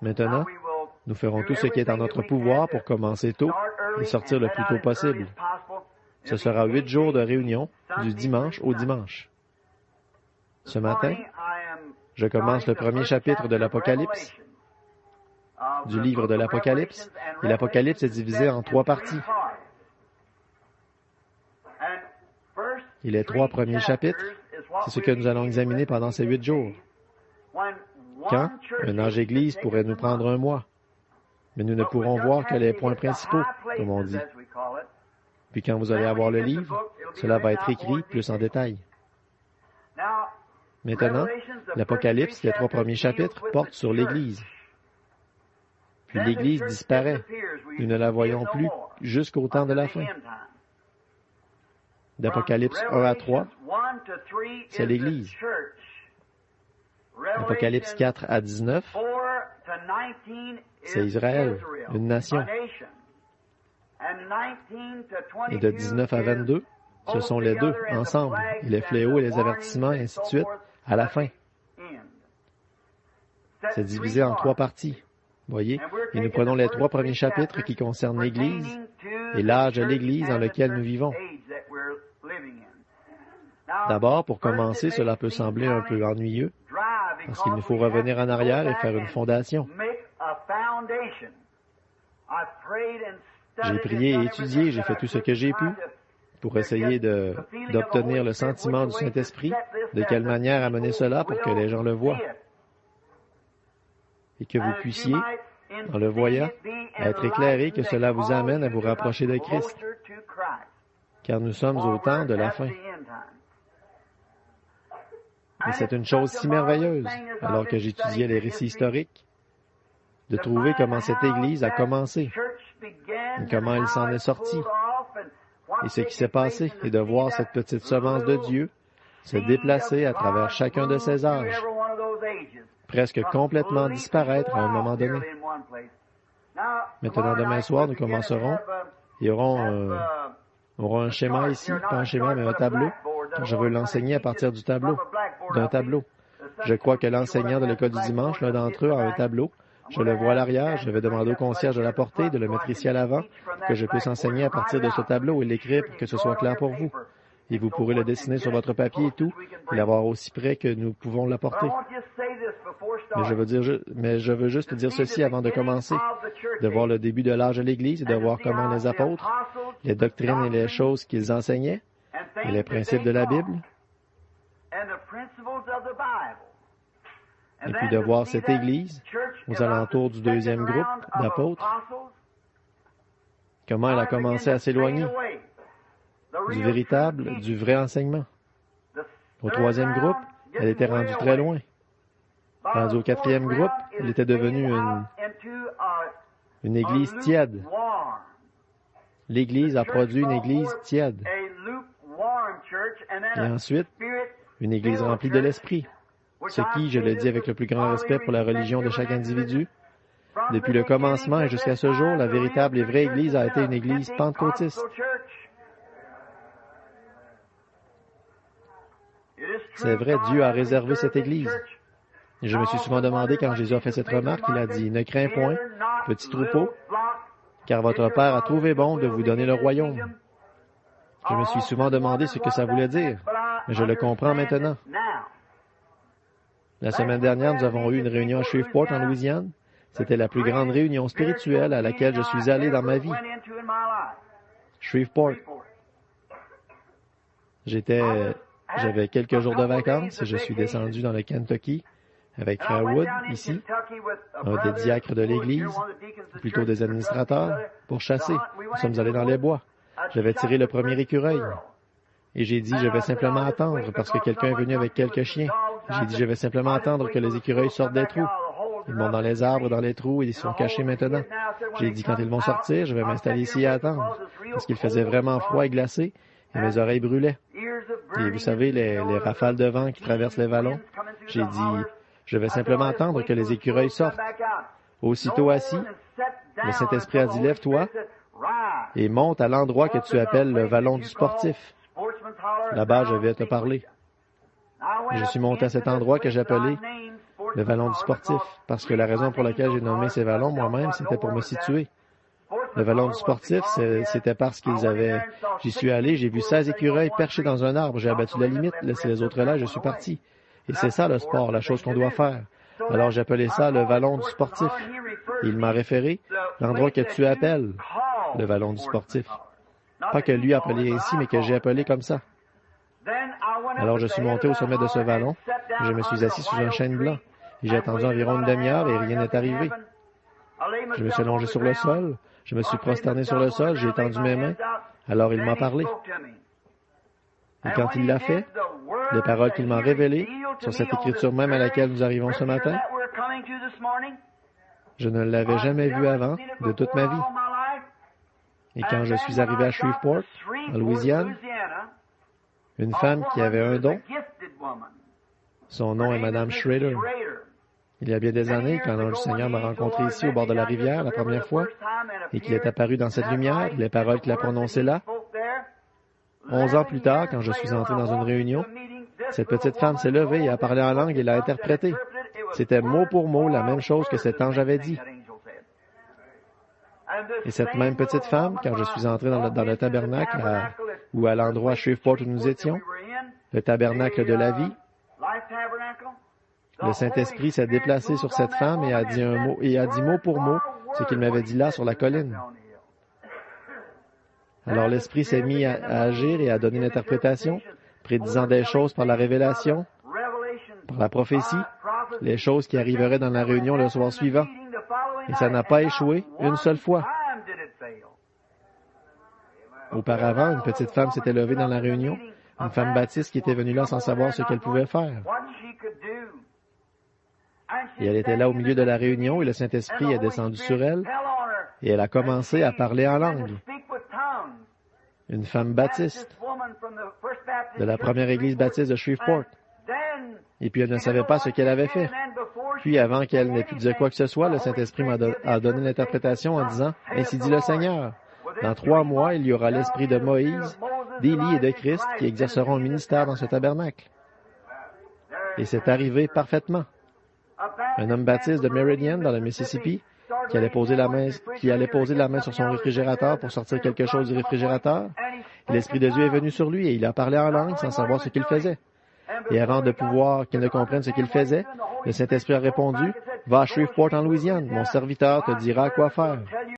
Maintenant, nous ferons tout ce qui est en notre pouvoir pour commencer tôt et sortir le plus tôt possible. Ce sera 8 jours de réunion, du dimanche au dimanche. Ce matin, je commence le premier chapitre de l'Apocalypse, du livre de l'Apocalypse, et l'Apocalypse est divisé en 3 parties. Et les 3 premiers chapitres, c'est ce que nous allons examiner pendant ces 8 jours. Quand un âge église pourrait nous prendre un mois, mais nous ne pourrons voir que les points principaux, comme on dit. Puis quand vous allez avoir le livre, cela va être écrit plus en détail. Maintenant, l'Apocalypse, les 3 premiers chapitres, portent sur l'Église. Puis l'Église disparaît. Nous ne la voyons plus jusqu'au temps de la fin. D'Apocalypse 1 à 3, c'est l'Église. Apocalypse 4 à 19, c'est Israël, une nation. Et de 19 à 22, ce sont les deux, ensemble, et les fléaux et les avertissements, et ainsi de suite, à la fin. C'est divisé en 3 parties, voyez, et nous prenons les 3 premiers chapitres qui concernent l'Église et l'âge de l'Église dans lequel nous vivons. D'abord, pour commencer, cela peut sembler un peu ennuyeux, parce qu'il nous faut revenir en arrière et faire une fondation. J'ai prié et étudié, j'ai fait tout ce que j'ai pu pour essayer d'obtenir le sentiment du Saint-Esprit, de quelle manière amener cela pour que les gens le voient. Et que vous puissiez, en le voyant, être éclairé, que cela vous amène à vous rapprocher de Christ, car nous sommes au temps de la fin. Et c'est une chose si merveilleuse, alors que j'étudiais les récits historiques, de trouver comment cette Église a commencé, et comment elle s'en est sortie, et ce qui s'est passé, et de voir cette petite semence de Dieu se déplacer à travers chacun de ses âges, presque complètement disparaître à un moment donné. Maintenant, demain soir, nous commencerons et aurons un schéma ici, pas un schéma, mais un tableau, car je veux l'enseigner à partir d'un tableau. Je crois que l'enseignant de l'école du dimanche, l'un d'entre eux, a un tableau. Je le vois à l'arrière, je vais demander au concierge de l'apporter, de le mettre ici à l'avant, pour que je puisse enseigner à partir de ce tableau et l'écrire pour que ce soit clair pour vous. Et vous pourrez le dessiner sur votre papier et tout, et l'avoir aussi près que nous pouvons l'apporter. Mais je veux juste dire ceci avant de commencer, de voir le début de l'âge de l'Église et de voir comment les apôtres, les doctrines et les choses qu'ils enseignaient, et les principes de la Bible, et puis de voir cette Église aux alentours du 2e groupe d'apôtres, comment elle a commencé à s'éloigner du vrai enseignement. Au 3e groupe, elle était rendue très loin. Rendue au 4e groupe, elle était devenue une Église tiède. L'Église a produit une Église tiède. Et ensuite, une Église remplie de l'Esprit. Ce qui, je le dis avec le plus grand respect pour la religion de chaque individu, depuis le commencement et jusqu'à ce jour, la véritable et vraie Église a été une Église pentecôtiste. C'est vrai, Dieu a réservé cette Église. Et je me suis souvent demandé quand Jésus a fait cette remarque, il a dit, « Ne crains point, petit troupeau, car votre Père a trouvé bon de vous donner le royaume. » Je me suis souvent demandé ce que ça voulait dire, mais je le comprends maintenant. La semaine dernière, nous avons eu une réunion à Shreveport, en Louisiane. C'était la plus grande réunion spirituelle à laquelle je suis allé dans ma vie. Shreveport. J'avais quelques jours de vacances et je suis descendu dans le Kentucky avec Frère Wood, ici, un des diacres de l'Église, ou plutôt des administrateurs, pour chasser. Nous sommes allés dans les bois. J'avais tiré le premier écureuil. Et j'ai dit, je vais simplement attendre, parce que quelqu'un est venu avec quelques chiens. J'ai dit, je vais simplement attendre que les écureuils sortent des trous. Ils montent dans les arbres, dans les trous, et ils sont cachés maintenant. J'ai dit, quand ils vont sortir, je vais m'installer ici et attendre, parce qu'il faisait vraiment froid et glacé, et mes oreilles brûlaient. Et vous savez, les rafales de vent qui traversent les vallons. J'ai dit, je vais simplement attendre que les écureuils sortent. Aussitôt assis, le Saint-Esprit a dit, lève-toi et monte à l'endroit que tu appelles le vallon du sportif. Là-bas, je vais te parler. Et je suis monté à cet endroit que j'appelais le vallon du sportif, parce que la raison pour laquelle j'ai nommé ces vallons moi-même, c'était pour me situer. Le vallon du sportif, c'était parce qu'ils avaient... J'y suis allé, j'ai vu 16 écureuils perchés dans un arbre, j'ai abattu la limite, laissé les autres là, je suis parti. Et c'est ça le sport, la chose qu'on doit faire. Alors j'appelais ça le vallon du sportif. Et il m'a référé l'endroit que tu appelles le vallon du sportif. Pas que lui appelé ainsi, mais que j'ai appelé comme ça. Alors je suis monté au sommet de ce vallon, je me suis assis sous un chêne blanc, et j'ai attendu environ une demi-heure et rien n'est arrivé. Je me suis allongé sur le sol, je me suis prosterné sur le sol, j'ai étendu mes mains, alors il m'a parlé. Et quand il l'a fait, les paroles qu'il m'a révélées, sur cette écriture même à laquelle nous arrivons ce matin, je ne l'avais jamais vue avant de toute ma vie. Et quand je suis arrivé à Shreveport, en Louisiane, une femme qui avait un don, son nom est Madame Schrader. Il y a bien des années, quand l'ange du Seigneur m'a rencontré ici au bord de la rivière la première fois, et qu'il est apparu dans cette lumière, les paroles qu'il a prononcées là, 11 ans plus tard, quand je suis entré dans une réunion, cette petite femme s'est levée et a parlé en langue et l'a interprété. C'était mot pour mot la même chose que cet ange avait dit. Et cette même petite femme, quand je suis entré dans le tabernacle, ou à l'endroit à Shreveport où nous étions, le tabernacle de la vie, le Saint-Esprit s'est déplacé sur cette femme et a dit mot pour mot ce qu'il m'avait dit là sur la colline. Alors l'Esprit s'est mis à agir et à donner l'interprétation, prédisant des choses par la révélation, par la prophétie, les choses qui arriveraient dans la réunion le soir suivant. Et ça n'a pas échoué une seule fois. Auparavant, une petite femme s'était levée dans la réunion, une femme baptiste qui était venue là sans savoir ce qu'elle pouvait faire. Et elle était là au milieu de la réunion et le Saint-Esprit est descendu sur elle et elle a commencé à parler en langue. Une femme baptiste de la première église baptiste de Shreveport. Et puis elle ne savait pas ce qu'elle avait fait. Puis avant qu'elle n'ait pu dire quoi que ce soit, le Saint-Esprit a donné l'interprétation en disant « Ainsi dit le Seigneur, dans 3 mois, il y aura l'esprit de Moïse, d'Élie et de Christ qui exerceront le ministère dans ce tabernacle. » Et c'est arrivé parfaitement. Un homme baptiste de Meridian, dans le Mississippi, qui allait poser la main sur son réfrigérateur pour sortir quelque chose du réfrigérateur. L'Esprit de Dieu est venu sur lui et il a parlé en langue sans savoir ce qu'il faisait. Et avant de pouvoir qu'il ne comprenne ce qu'il faisait, le Saint-Esprit a répondu, « Va à Shreveport en Louisiane, mon serviteur te dira quoi faire. »